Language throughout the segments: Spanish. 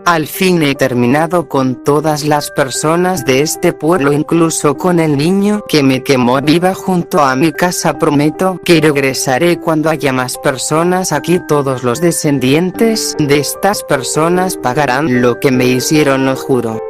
Al fin he terminado con todas las personas de este pueblo, incluso con el niño que me quemó viva junto a mi casa. Prometo que regresaré cuando haya más personas aquí. Todos los descendientes de estas personas pagarán lo que me hicieron, lo juro.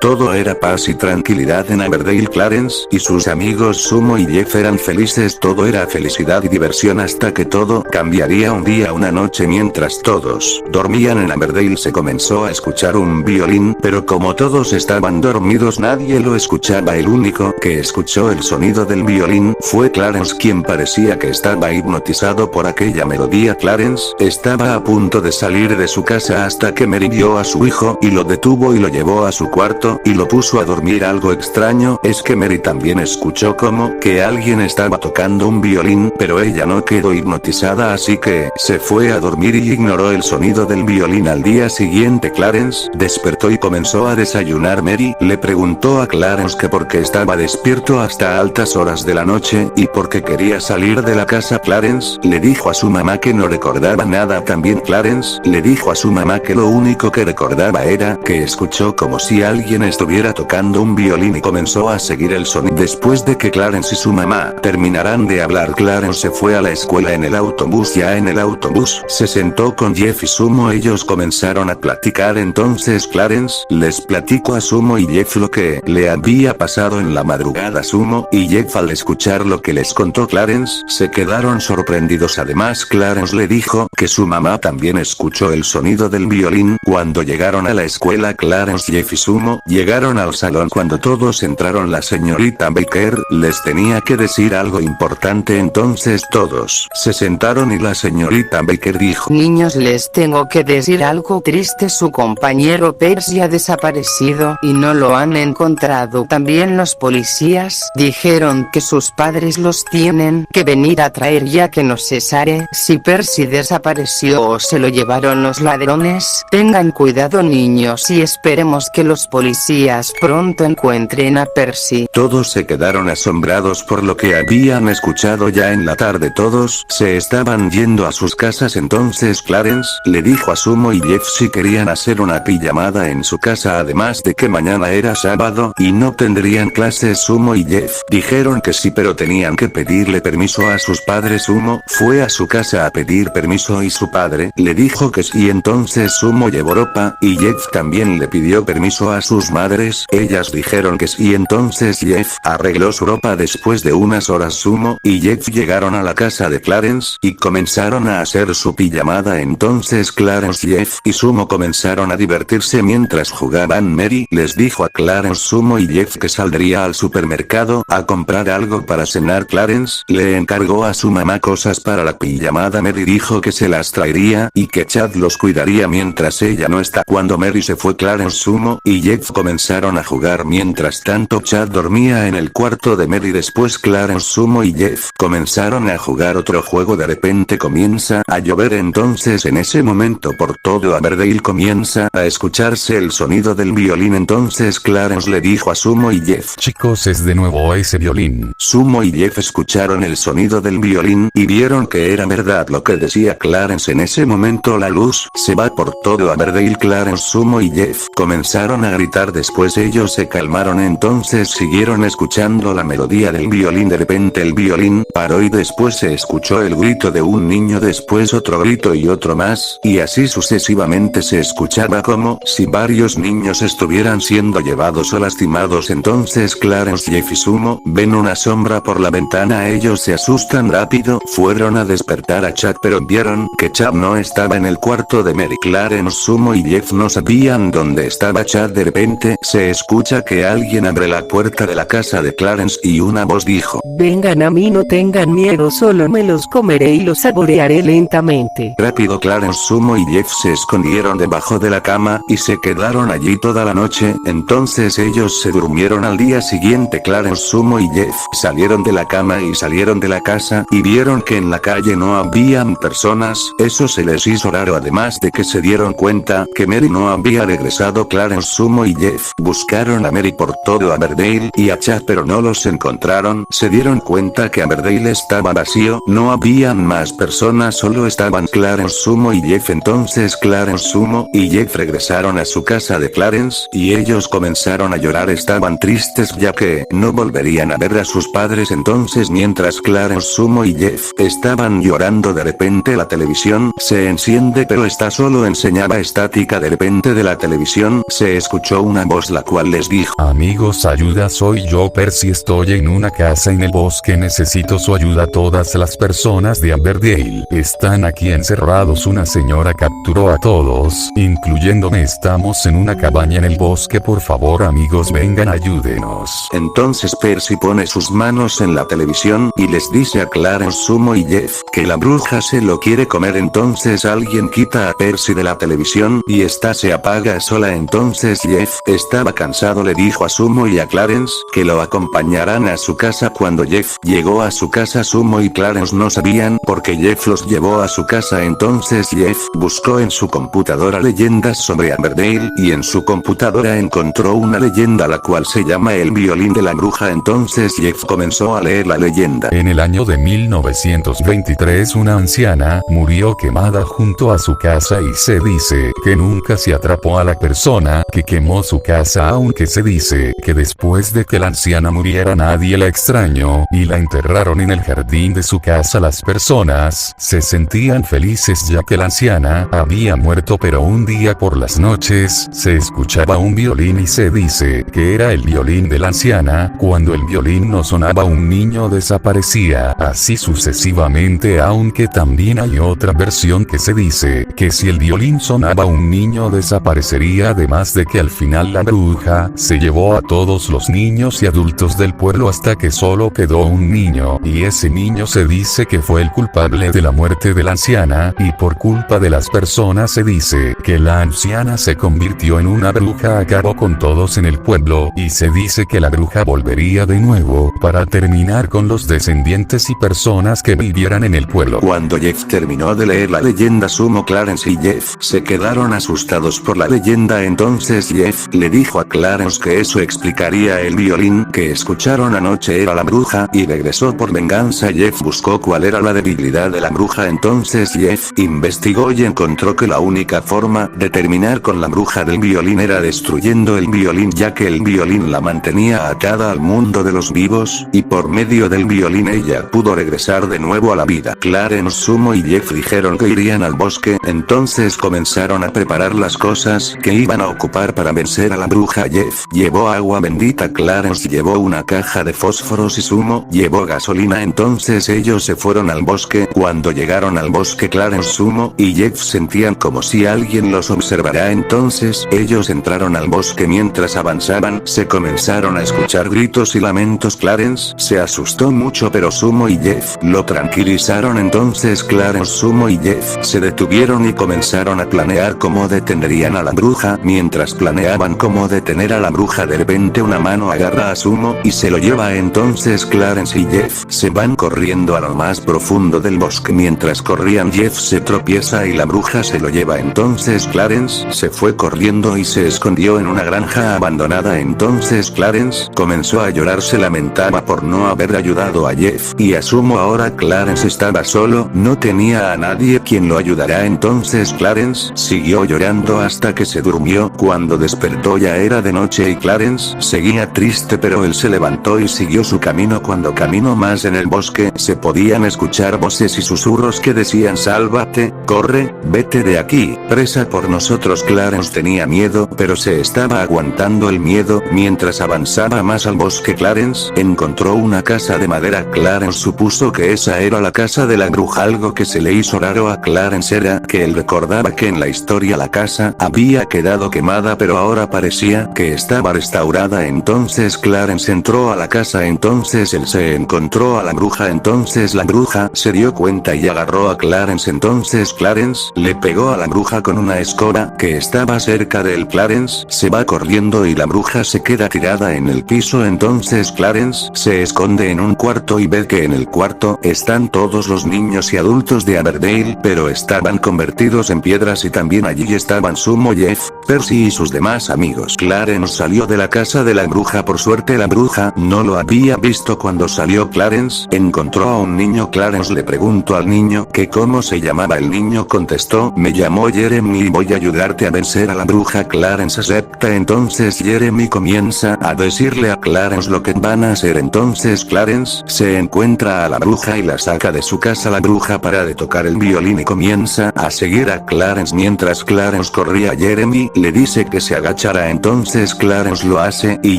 Todo era paz y tranquilidad en Averdale. Clarence y sus amigos Sumo y Jeff eran felices. Todo era felicidad y diversión hasta que todo cambiaría un día. Una noche, mientras todos dormían en Averdale, se comenzó a escuchar un violín, pero como todos estaban dormidos nadie lo escuchaba. El único que escuchó el sonido del violín fue Clarence, quien parecía que estaba hipnotizado por aquella melodía. Clarence estaba a punto de salir de su casa hasta que Mary vio a su hijo y lo detuvo y lo llevó a su cuarto y lo puso a dormir. Algo extraño es que Mary también escuchó como que alguien estaba tocando un violín, pero ella no quedó hipnotizada, así que se fue a dormir y ignoró el sonido del violín. Al día siguiente Clarence despertó y comenzó a desayunar. Mary le preguntó a Clarence que por qué estaba despierto hasta altas horas de la noche y por qué quería salir de la casa. Clarence le dijo a su mamá que no recordaba nada. También Clarence le dijo a su mamá que lo único que recordaba era que escuchó como si alguien estuviera tocando un violín y comenzó a seguir el sonido. Después de que Clarence y su mamá terminaran de hablar, Clarence se fue a la escuela en el autobús. Ya en el autobús se sentó con Jeff y Sumo. Ellos comenzaron a platicar. Entonces Clarence les platicó a Sumo y Jeff lo que le había pasado en la madrugada. Sumo y Jeff, al escuchar lo que les contó Clarence, se quedaron sorprendidos. Además, Clarence le dijo que su mamá también escuchó el sonido del violín. Cuando llegaron a la escuela, Clarence, Jeff y Sumo llegaron al salón. Cuando todos entraron, la señorita Baker les tenía que decir algo importante. Entonces todos se sentaron y la señorita Baker dijo: niños, les tengo que decir algo triste. Su compañero Percy ha desaparecido y no lo han encontrado. También los policías dijeron que sus padres los tienen que venir a traer, ya que no se sabe si Percy desapareció o se lo llevaron los ladrones. Tengan cuidado, niños, y esperemos que los policías pronto encuentren a Percy. Todos se quedaron asombrados por lo que habían escuchado. Ya en la tarde todos se estaban yendo a sus casas. Entonces Clarence le dijo a Sumo y Jeff si querían hacer una pijamada en su casa, además de que mañana era sábado y no tendrían clases. Sumo y Jeff dijeron que sí, pero tenían que pedirle permiso a sus padres. Sumo fue a su casa a pedir permiso y su padre le dijo que sí. Entonces Sumo llevó ropa y Jeff también le pidió permiso a sus madres. Ellas dijeron que sí. Entonces Jeff arregló su ropa. Después de unas horas, Sumo y Jeff llegaron a la casa de Clarence y comenzaron a hacer su pijamada. Entonces Clarence, Jeff y Sumo comenzaron a divertirse mientras jugaban. Mary les dijo a Clarence, Sumo y Jeff que saldría al supermercado a comprar algo para cenar. Clarence le encargó a su mamá cosas para la pijamada. Mary dijo que se las traería y que Chad los cuidaría mientras ella no está. Cuando Mary se fue, Clarence, Sumo y Jeff comenzaron a jugar. Mientras tanto, Chad dormía en el cuarto de Mary. Después Clarence, Sumo y Jeff comenzaron a jugar otro juego. De repente comienza a llover. Entonces en ese momento por todo Averdale comienza a escucharse el sonido del violín. Entonces Clarence le dijo a Sumo y Jeff: chicos, es de nuevo ese violín. Sumo y Jeff escucharon el sonido del violín y vieron que era verdad lo que decía Clarence. En ese momento la luz se va por todo Averdale. Clarence, Sumo y Jeff comenzaron a gritar. Después ellos se calmaron. Entonces siguieron escuchando la melodía del violín. De repente el violín paró y después se escuchó el grito de un niño, después otro grito y otro más, y así sucesivamente. Se escuchaba como si varios niños estuvieran siendo llevados o lastimados. Entonces Clarence, Jeff y Sumo ven una sombra por la ventana. Ellos se asustan rápido. Fueron a despertar a Chad, pero vieron que Chad no estaba en el cuarto de Mary. Clarence, Sumo y Jeff no sabían dónde estaba Chad. De repente se escucha que alguien abre la puerta de la casa de Clarence y una voz dijo: vengan a mí, no tengan miedo, solo me los comeré y los saborearé lentamente. Rápido Clarence, Sumo y Jeff se escondieron debajo de la cama y se quedaron allí toda la noche. Entonces ellos se durmieron. Al día siguiente Clarence, Sumo y Jeff salieron de la cama y salieron de la casa y vieron que en la calle no habían personas. Eso se les hizo raro, además de que se dieron cuenta que Mary no había regresado. Clarence, Sumo y Jeff buscaron a Mary por todo Averdale y a Chad pero no los encontraron. Se dieron cuenta que Averdale estaba vacío, no habían más personas, solo estaban Clarence, Sumo y Jeff. Entonces Clarence, Sumo y Jeff regresaron a su casa de Clarence y ellos comenzaron a llorar. Estaban tristes ya que no volverían a ver a sus padres. Entonces mientras Clarence, Sumo y Jeff estaban llorando, de repente la televisión se enciende pero está solo en señal estática. De repente de la televisión se escuchó una voz la cual les dijo: Amigos, ayuda, soy yo Percy, estoy en una casa en el bosque, necesito su ayuda. Todas las personas de Averdale están aquí encerrados, una señora capturó a todos, incluyéndome, estamos en una cabaña en el bosque, por favor amigos vengan, ayúdenos. Entonces Percy pone sus manos en la televisión y les dice a Clarence, Sumo y Jeff que la bruja se lo quiere comer. Entonces alguien quita a Percy de la televisión y esta se apaga sola. Entonces Jeff estaba cansado, le dijo a Sumo y a Clarence que lo acompañarán a su casa. Cuando Jeff llegó a su casa, Sumo y Clarence no sabían porque Jeff los llevó a su casa. Entonces Jeff buscó en su computadora leyendas sobre Averdale y en su computadora encontró una leyenda la cual se llama El violín de la bruja. Entonces Jeff comenzó a leer la leyenda. En el año de 1923 una anciana murió quemada junto a su casa y se dice que nunca se atrapó a la persona que quemó su casa, aunque se dice que después de que la anciana muriera nadie la extrañó y la enterraron en el jardín de su casa. Las personas se sentían felices ya que la anciana había muerto, pero un día por las noches se escuchaba un violín y se dice que era el violín de la anciana. Cuando el violín no sonaba un niño desaparecía, así sucesivamente, aunque también hay otra versión que se dice que si el violín sonaba un niño desaparecería. Además de que al final la bruja se llevó a todos los niños y adultos del pueblo hasta que solo quedó un niño, y ese niño se dice que fue el culpable de la muerte de la anciana, y por culpa de las personas se dice que la anciana se convirtió en una bruja, acabó con todos en el pueblo, y se dice que la bruja volvería de nuevo para terminar con los descendientes y personas que vivieran en el pueblo. Cuando Jeff terminó de leer la leyenda, Sumo, Clarence y Jeff se quedaron asustados por la leyenda. Entonces Jeff le dijo a Clarence que eso explicaría el violín que escucharon anoche era la bruja, y regresó por venganza. Jeff buscó cuál era la debilidad de la bruja. Entonces Jeff investigó y encontró que la única forma de terminar con la bruja del violín era destruyendo el violín, ya que el violín la mantenía atada al mundo de los vivos, y por medio del violín ella pudo regresar de nuevo a la vida. Clarence, Sumo y Jeff dijeron que irían al bosque. Entonces comenzaron a preparar las cosas que iban a ocupar para vencer a la bruja. Jeff llevó agua bendita, Clarence llevó una caja de fósforos y Sumo llevó gasolina. Entonces ellos se fueron al bosque. Cuando llegaron al bosque, Clarence, Sumo y Jeff sentían como si alguien los observara. Entonces ellos entraron al bosque. Mientras avanzaban se comenzaron a escuchar gritos y lamentos. Clarence se asustó mucho, pero Sumo y Jeff lo tranquilizaron. Entonces Clarence, Sumo y Jeff se detuvieron y comenzaron a planear cómo detendrían a la bruja. Mientras planeaban cómo detener a la bruja, de repente una mano agarra a Sumo y se lo lleva. Entonces Clarence y Jeff se van corriendo a lo más profundo del bosque. Mientras corrían, Jeff se tropieza y la bruja se lo lleva. Entonces Clarence se fue corriendo y se escondió en una granja abandonada. Entonces Clarence comenzó a llorar, se lamentaba por no haber ayudado a Jeff y a Sumo. Ahora Clarence estaba solo, no tenía a nadie quien lo ayudara. Entonces Clarence siguió llorando hasta que se durmió. Cuando despertó ya era de noche y Clarence seguía triste, pero él se levantó y siguió su camino. Cuando caminó más en el bosque se podían escuchar voces y susurros que decían: sálvate, corre, vete de aquí, presa por nosotros. Clarence tenía miedo, pero se estaba aguantando el miedo. Mientras avanzaba más al bosque, Clarence encontró una casa de madera. Clarence supuso que esa era la casa de la bruja. Algo que se le hizo raro a Clarence era que él recordaba que en la historia la casa había quedado quemada, pero ahora parecía que estaba restaurada. Entonces Clarence entró a la casa. Entonces él se encontró a la bruja. Entonces la bruja se dio cuenta y agarró a Clarence. Entonces Clarence le pegó a la bruja con una escoba que estaba cerca de él. Clarence se va corriendo y la bruja se queda tirada en el piso. Entonces Clarence se esconde en un cuarto y ve que en el cuarto están todos los niños y adultos de Averdale, pero estaban convertidos en piedras, y también allí estaban Sumo, Jeff, Percy y sus demás sus amigos. Clarence salió de la casa de la bruja. Por suerte la bruja no lo había visto cuando salió. Clarence encontró a un niño. Clarence le preguntó al niño que cómo se llamaba. El niño contestó: me llamo Jeremy y voy a ayudarte a vencer a la bruja. Clarence acepta. Entonces Jeremy comienza a decirle a Clarence lo que van a hacer. Entonces Clarence se encuentra a la bruja y la saca de su casa. La bruja para de tocar el violín y comienza a seguir a Clarence. Mientras Clarence corría, Jeremy le dice que se agachara. Entonces Clarence lo hace y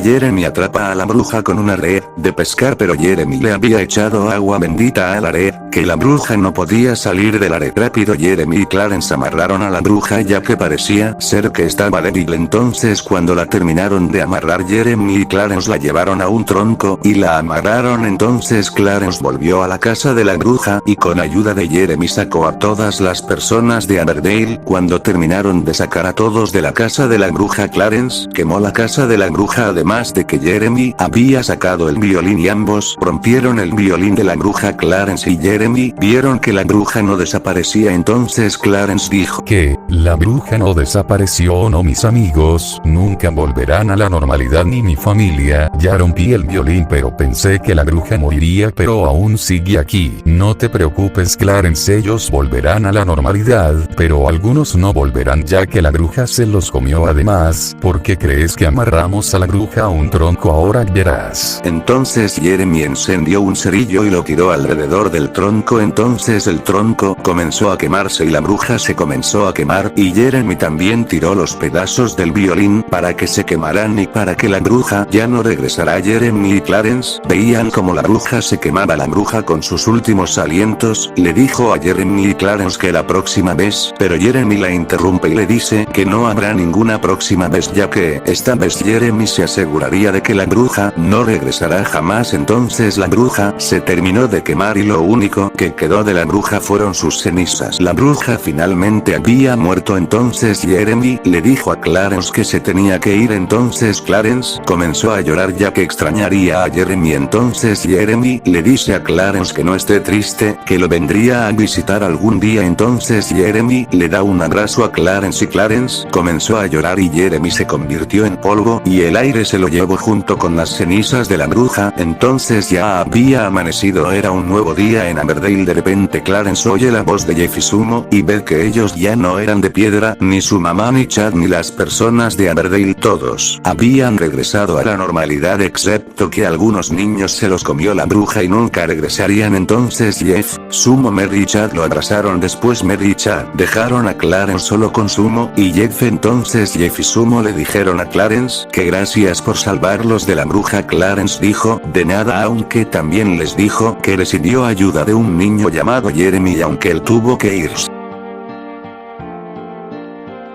Jeremy atrapa a la bruja con una red de pescar, pero Jeremy le había echado agua bendita a la red, que la bruja no podía salir de la red. Rápido Jeremy y Clarence amarraron a la bruja ya que parecía ser que estaba débil. Entonces cuando la terminaron de amarrar, Jeremy y Clarence la llevaron a un tronco y la amarraron. Entonces Clarence volvió a la casa de la bruja y con ayuda de Jeremy sacó a todas las personas de Amardale. Cuando terminaron de sacar a todos de la casa de la bruja, Clarence quemó la casa de la bruja, además de que Jeremy había sacado el violín y ambos rompieron el violín de la bruja. Clarence y Jeremy vieron que la bruja no desaparecía. Entonces Clarence dijo: ¿Qué? ¿La bruja no desapareció? No, mis amigos, nunca volverán a la normalidad ni mi familia. Ya rompí el violín, pero pensé que la bruja moriría, pero aún sigue aquí. No te preocupes, Clarence, ellos volverán a la normalidad, pero algunos no volverán ya que la bruja se los comió. Además, ¿por qué crees que amarramos a la bruja a un tronco? Ahora verás. Entonces Jeremy encendió un cerillo y lo tiró alrededor del tronco. Entonces el tronco comenzó a quemarse y la bruja se comenzó a quemar, y Jeremy también tiró los pedazos del violín para que se quemaran y para que la bruja ya no regresara. Jeremy y Clarence veían como la bruja se quemaba. La bruja con sus últimos alientos le dijo a Jeremy y Clarence que la próxima vez, pero Jeremy la interrumpe y le dice que no habrá ninguna próxima vez ya que esta vez Jeremy se aseguraría de que la bruja no regresará jamás. Entonces la bruja se terminó de quemar y lo único que quedó de la bruja fueron sus cenizas. La bruja finalmente había muerto. Entonces Jeremy le dijo a Clarence que se tenía que ir. Entonces Clarence comenzó a llorar ya que extrañaría a Jeremy. Entonces Jeremy le dice a Clarence que no esté triste, que lo vendría a visitar algún día. Entonces Jeremy le da un abrazo a Clarence y Clarence comenzó a llorar y Jeremy se convirtió en polvo y el aire se lo llevó junto con las cenizas de la bruja. Entonces ya había amanecido, era un nuevo día en Amardale. De repente Clarence oye la voz de Jeff y Sumo y ve que ellos ya no eran de piedra, ni su mamá ni Chad ni las personas de Amardale. Todos habían regresado a la normalidad excepto que algunos niños se los comió la bruja y nunca regresarían. Entonces Jeff, Sumo, Mary y Chad lo abrazaron. Después Mary y Chad dejaron a Clarence solo con Sumo y Jeff. Entonces Jeff y Sumo le dijeron a Clarence que gracias por salvarlos de la bruja. Clarence dijo: de nada, aunque también les dijo que recibió ayuda de un niño llamado Jeremy y aunque él tuvo que irse.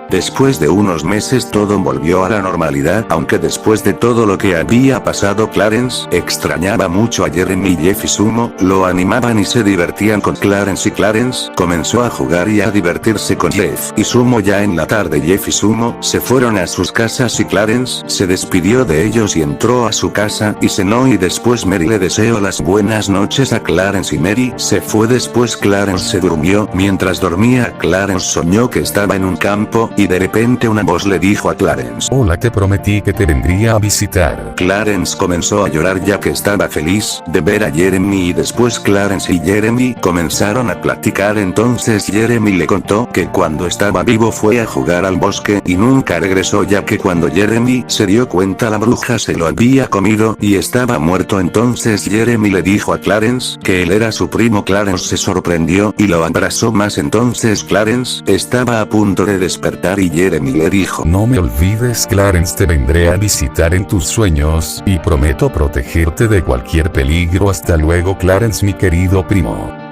Después de unos meses todo volvió a la normalidad, aunque después de todo lo que había pasado Clarence extrañaba mucho a Jeremy y Jeff y Sumo lo animaban y se divertían con Clarence y Clarence comenzó a jugar y a divertirse con Jeff y Sumo. Ya en la tarde Jeff y Sumo se fueron a sus casas y Clarence se despidió de ellos y entró a su casa y cenó y después Mary le deseó las buenas noches a Clarence y Mary se fue. Después Clarence se durmió. Mientras dormía Clarence soñó que estaba en un campo y de repente una voz le dijo a Clarence: hola, te prometí que te vendría a visitar. Clarence comenzó a llorar ya que estaba feliz de ver a Jeremy y después Clarence y Jeremy comenzaron a platicar. Entonces Jeremy le contó que cuando estaba vivo fue a jugar al bosque y nunca regresó ya que cuando Jeremy se dio cuenta la bruja se lo había comido y estaba muerto. Entonces Jeremy le dijo a Clarence que él era su primo. Clarence se sorprendió y lo abrazó más. Entonces Clarence estaba a punto de despertar y Jeremy le dijo: no me olvides, Clarence, te vendré a visitar en tus sueños y prometo protegerte de cualquier peligro. Hasta luego, Clarence, mi querido primo.